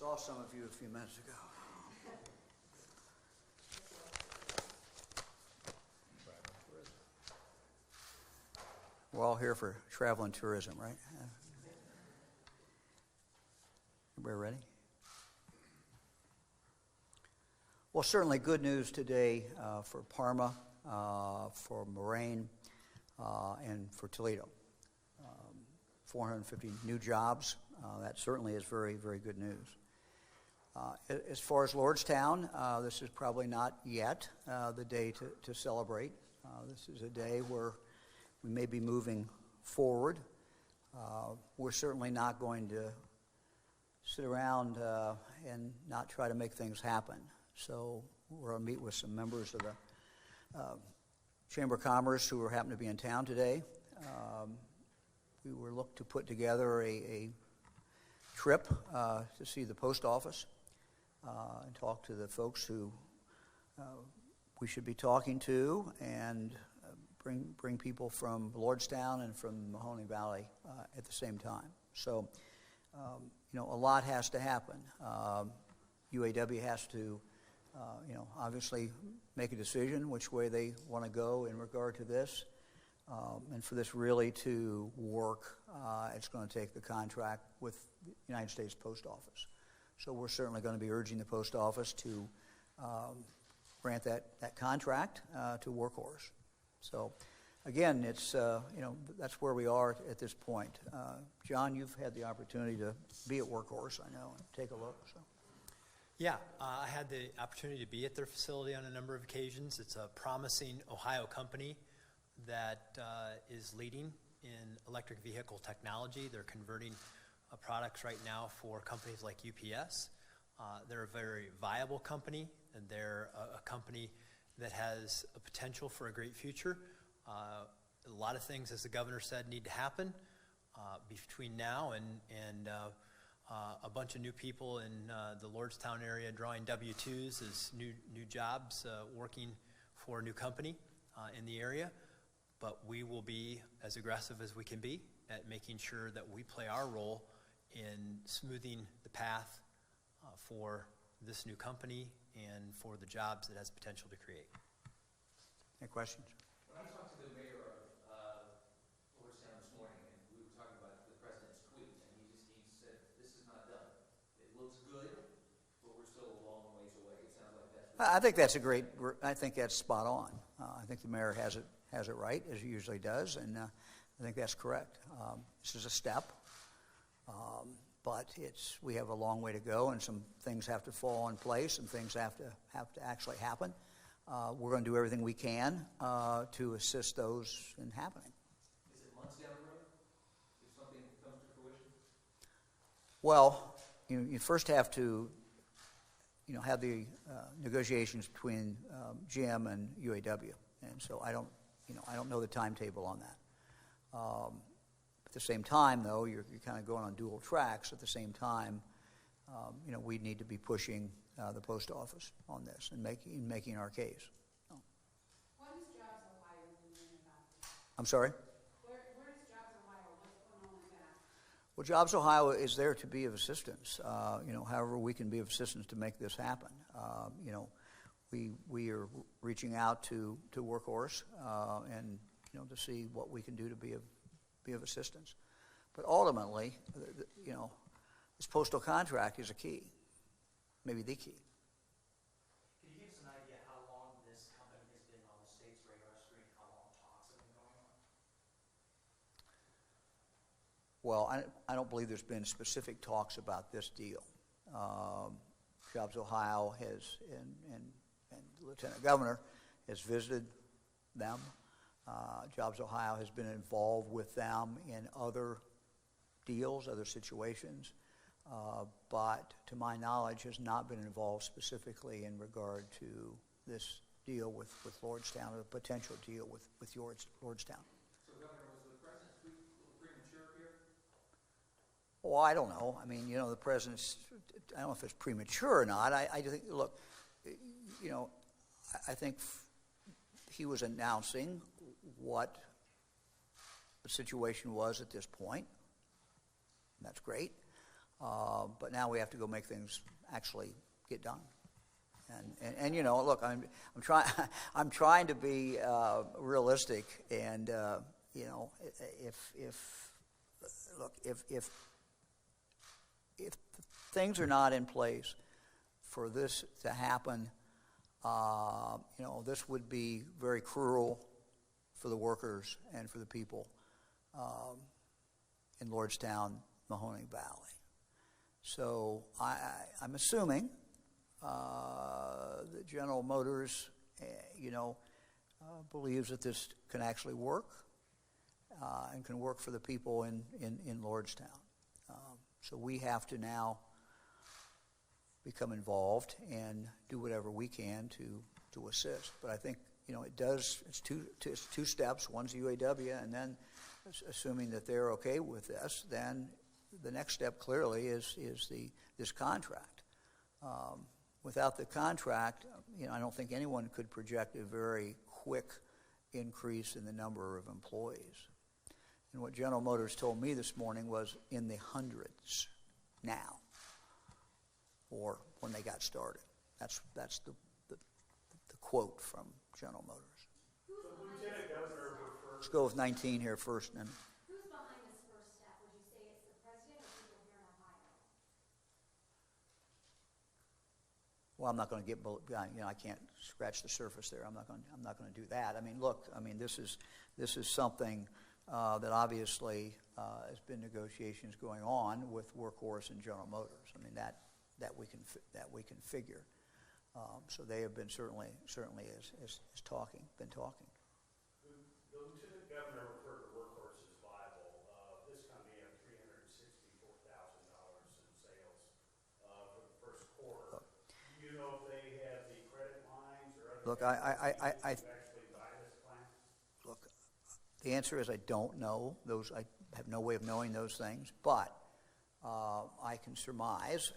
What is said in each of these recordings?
Saw some of you a few minutes ago. We're all here for travel and tourism, right? Everybody ready? Well, certainly good news today for Parma, for Moraine, and for Toledo. 450 new jobs. That certainly is very, very good news. As far as Lordstown, this is probably not yet the day to celebrate. This is a day where we may be moving forward. We're certainly not going to sit around and not try to make things happen. So we're going to meet with some members of the Chamber of Commerce who happen to be in town today. We were looking to put together a trip to see the post office and talk to the folks who we should be talking to, and bring people from Lordstown and from Mahoney Valley at the same time. So, a lot has to happen. UAW has to, obviously make a decision which way they want to go in regard to this. And for this really to work, it's going to take the contract with the United States Post Office. So we're certainly going to be urging the Post Office to grant that contract to Workhorse. So, again, it's, that's where we are at this point. John, you've had the opportunity to be at Workhorse, I know, and take a look. So. Yeah, I had the opportunity to be at their facility on a number of occasions. It's a promising Ohio company that is leading in electric vehicle technology. They're converting products right now for companies like UPS. They're a very viable company, and they're a company that has a potential for a great future. A lot of things, as the governor said, need to happen between now and a bunch of new people in the Lordstown area drawing W-2s as new jobs, working for a new company in the area. But we will be as aggressive as we can be at making sure that we play our role in smoothing the path for this new company and for the jobs it has potential to create. Any questions? When I talked to the mayor of Lordstown this morning, and we were talking about the president's tweet, and he said, this is not done. It looks good, but we're still a long ways away. It sounds like that's... I think that's I think that's spot on. I think the mayor has it right, as he usually does, and I think that's correct. This is a step, but we have a long way to go, and some things have to fall in place, and things have to actually happen. We're going to do everything we can to assist those in happening. Is it months down the road if something comes to fruition? Well, you first have to, have the negotiations between GM and UAW, and so I don't know the timetable on that. At the same time, though, you're kind of going on dual tracks. At the same time, we need to be pushing the post office on this and making our case. So. What is Jobs Ohio doing about this? I'm sorry? Where is Jobs Ohio? What's going on with that? Well, Jobs Ohio is there to be of assistance. However we can be of assistance to make this happen. We are reaching out to Workhorse and to see what we can do to be of assistance. But ultimately, this postal contract is a key, maybe the key. Can you give us an idea how long this company has been on the state's radar screen, how long talks have been going on? Well, I don't believe there's been specific talks about this deal. Jobs Ohio has, and the Lieutenant Governor has visited them. Jobs Ohio has been involved with them in other deals, other situations, but to my knowledge has not been involved specifically in regard to this deal with Lordstown, or the potential deal with Lordstown. So, Governor, was the president's tweet a little premature here? Well, I don't know. I mean, the president's, I don't know if it's premature or not. I just think, look, I think he was announcing what the situation was at this point. That's great. But now we have to go make things actually get done. And you know, look, I'm trying to be realistic, and you know, if things are not in place for this to happen, you know, this would be very cruel for the workers and for the people in Lordstown, Mahoning Valley. So I'm assuming that General Motors, you know, believes that this can actually work and can work for the people in Lordstown. So we have to now become involved and do whatever we can to assist. But I think, you know, it's two steps. One's UAW, and then assuming that they're okay with this, then the next step clearly is this contract. Without the contract, you know, I don't think anyone could project a very quick increase in the number of employees. And what General Motors told me this morning was in the hundreds now, or when they got started. That's the quote from General Motors. Lieutenant Governor referred. Let's go with 19 here first, and then. Who's behind this first step? Would you say it's the president or people here in Ohio? Well, I'm not going to get, you know, I can't scratch the surface there. I'm not going to do that. I mean, look, I mean, this is something that obviously has been negotiations going on with Workhorse and General Motors. I mean, that we can figure. So they have been certainly is talking. The Lieutenant Governor referred to Workhorse as viable. This company had $364,000 in sales for the first quarter. Do you know if they have the credit lines or other? Look, to actually buy this plant? Look, the answer is I don't know. I have no way of knowing those things, but I can surmise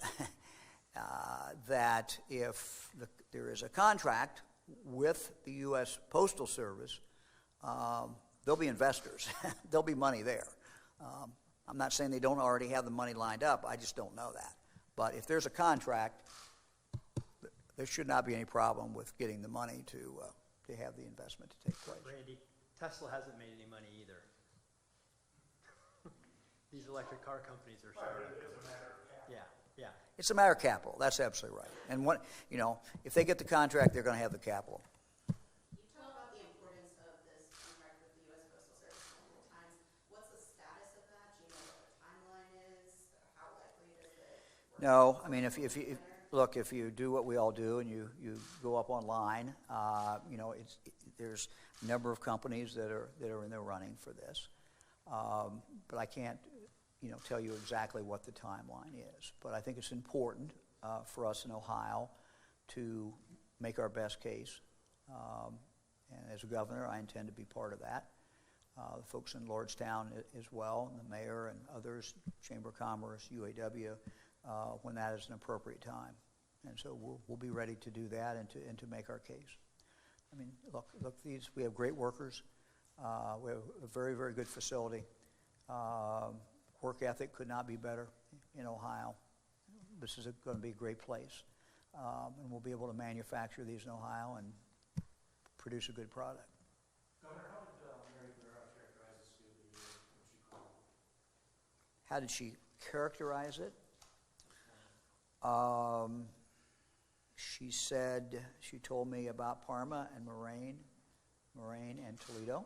that if there is a contract with the U.S. Postal Service, there'll be investors. There'll be money there. I'm not saying they don't already have the money lined up. I just don't know that. But if there's a contract, there should not be any problem with getting the money to have the investment to take place. Randy, Tesla hasn't made any money either. These electric car companies are starting. It's a matter of capital. Yeah. It's a matter of capital. That's absolutely right. And you know, if they get the contract, they're going to have the capital. You talked about the importance of this contract with the U.S. Postal Service multiple times. What's the status of that? Do you know what the timeline is? How likely is it? No, I mean, if you do what we all do and you go up online, you know, there's a number of companies that are in the running for this, but I can't, you know, tell you exactly what the timeline is. But I think it's important for us in Ohio to make our best case, and as a governor, I intend to be part of that. The folks in Lordstown as well, and the mayor and others, Chamber of Commerce, UAW. When that is an appropriate time, and so we'll be ready to do that and to make our case. I mean, look, we have great workers. We have a very, very good facility. Work ethic could not be better in Ohio. This is going to be a great place, and we'll be able to manufacture these in Ohio and produce a good product. Governor, how did Mary Barrow characterize this new year, what she called it? How did she characterize it? She told me about Parma and Moraine and Toledo,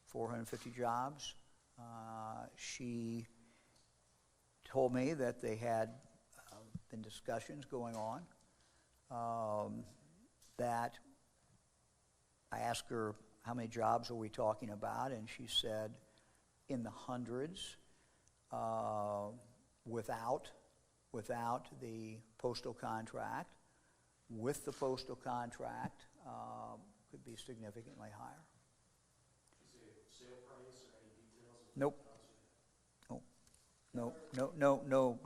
450 jobs. She told me that they had been discussions going on, that I asked her how many jobs are we talking about, and she said in the hundreds, without the postal contract. With the postal contract, could be significantly higher. Did you say sale price or any details? Nope.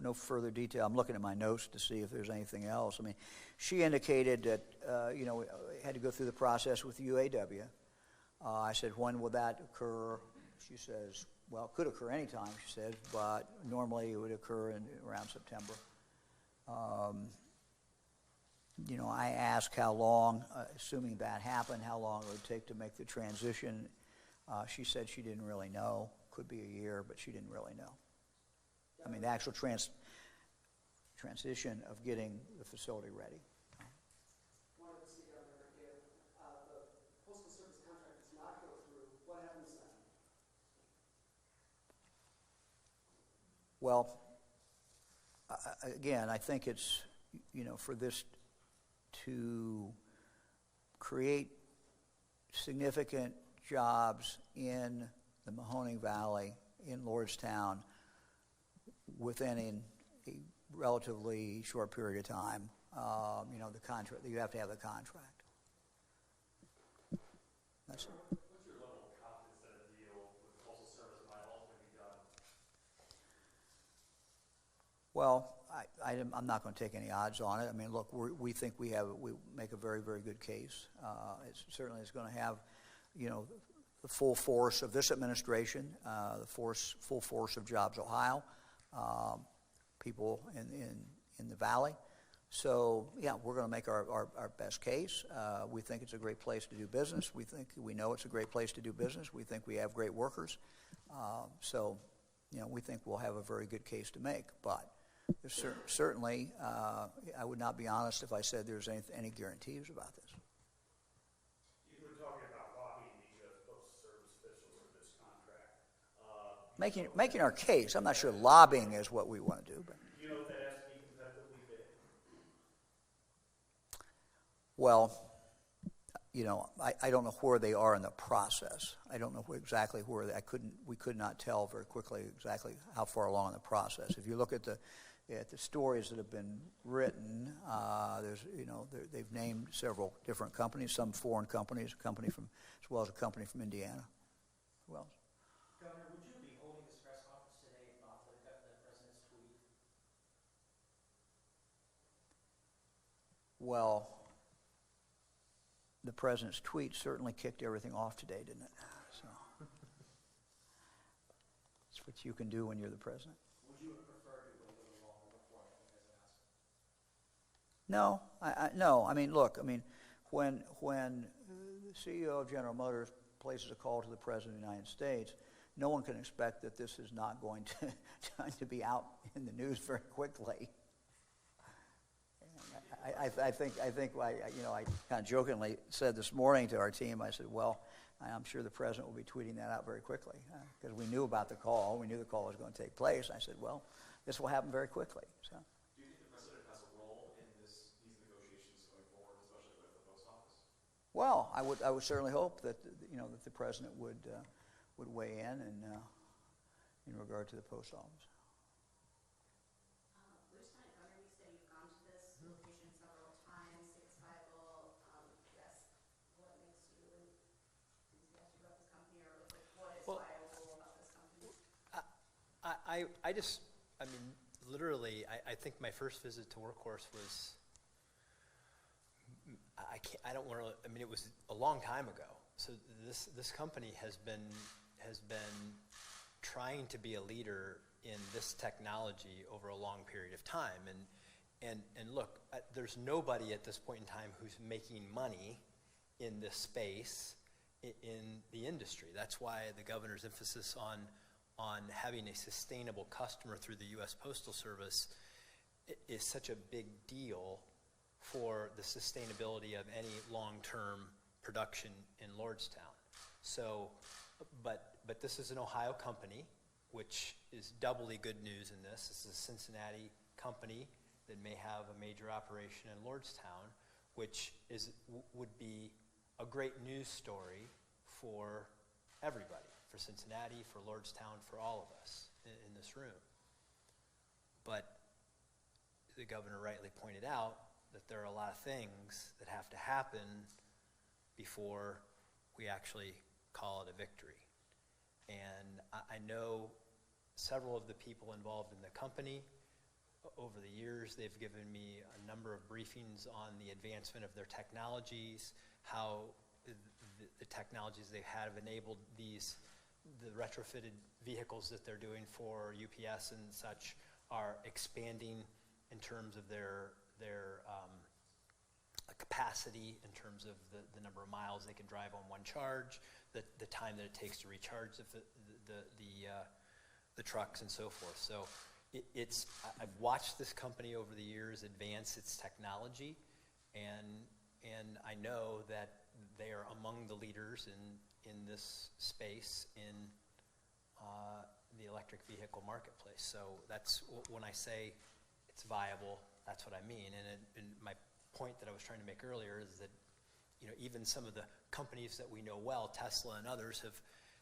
No further detail. I'm looking at my notes to see if there's anything else. I mean, she indicated that, you know, we had to go through the process with UAW. I said, when will that occur? She says, well, it could occur anytime, she said, but normally it would occur around September. You know, I asked how long, assuming that happened, how long it would take to make the transition. She said she didn't really know. Could be a year, but she didn't really know. I mean, the actual transition of getting the facility ready. Wanted to see, Governor, if the Postal Service contract does not go through, what happens then? Well, again, I think it's, you know, for this to create significant jobs in the Mahoning Valley, in Lordstown, within a relatively short period of time. You know, the contract, you have to have the contract. That's it. What's your level of confidence that a deal with the Postal Service might ultimately be done? Well, I'm not going to take any odds on it. I mean, look, we think we make a very, very good case. It certainly is going to have, you know, the full force of this administration, the full force of Jobs Ohio, people in the valley. So, yeah, we're going to make our best case. We think it's a great place to do business. We know it's a great place to do business. We think we have great workers. So, you know, we think we'll have a very good case to make. But there's certainly, I would not be honest if I said there's any guarantees about this. You were talking about lobbying the U.S. Postal Service officials for this contract. Making our case. I'm not sure lobbying is what we want to do. But. Do you know if that has to be competitively bid? Well, you know, I don't know where they are in the process. I don't know exactly where we could not tell very quickly exactly how far along in the process. If you look at the stories that have been written, they've named several different companies, some foreign companies, as well as a company from Indiana. Who else? Governor, would you be holding this press conference today if not for the president's tweet? Well, the president's tweet certainly kicked everything off today, didn't it? So that's what you can do when you're the president. Would you have preferred to wait a little longer before making this announcement? No, no. I mean, look. I mean, when the CEO of General Motors places a call to the President of the United States, no one can expect that this is not going to be out in the news very quickly. I think I kind of jokingly said this morning to our team, I said, well, I'm sure the president will be tweeting that out very quickly because we knew about the call. We knew the call was going to take place. I said, well, this will happen very quickly. So. Do you think the president has a role in these negotiations going forward, especially with the post office? Well, I would certainly hope that that the president would weigh in regard to the post office. Lieutenant Governor, you said you've gone to this location several times, it's viable. Yes, what makes you enthusiastic about this company, or what is viable about this company? I mean, literally, I think my first visit to Workhorse was, it was a long time ago. So this company has been trying to be a leader in this technology over a long period of time. And look, there's nobody at this point in time who's making money in this space in the industry. That's why the governor's emphasis on having a sustainable customer through the U.S. Postal Service is such a big deal for the sustainability of any long-term production in Lordstown. So, but this is an Ohio company, which is doubly good news in this. This is a Cincinnati company that may have a major operation in Lordstown, which would be a great news story for everybody, for Cincinnati, for Lordstown, for all of us in this room. But the governor rightly pointed out that there are a lot of things that have to happen before we actually call it a victory. And I know several of the people involved in the company. Over the years, they've given me a number of briefings on the advancement of their technologies, how the technologies they have enabled the retrofitted vehicles that they're doing for UPS and such are expanding in terms of their capacity, in terms of the number of miles they can drive on one charge, the time that it takes to recharge the trucks and so forth. So I've watched this company over the years advance its technology, and I know that they are among the leaders in this space in the electric vehicle marketplace. So that's when I say it's viable, that's what I mean. And my point that I was trying to make earlier is that, you know, even some of the companies that we know well, Tesla and others,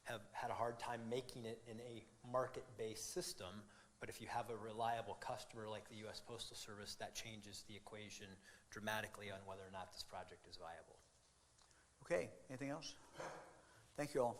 have had a hard time making it in a market-based system. But if you have a reliable customer like the U.S. Postal Service, that changes the equation dramatically on whether or not this project is viable. Okay, anything else? Thank you all.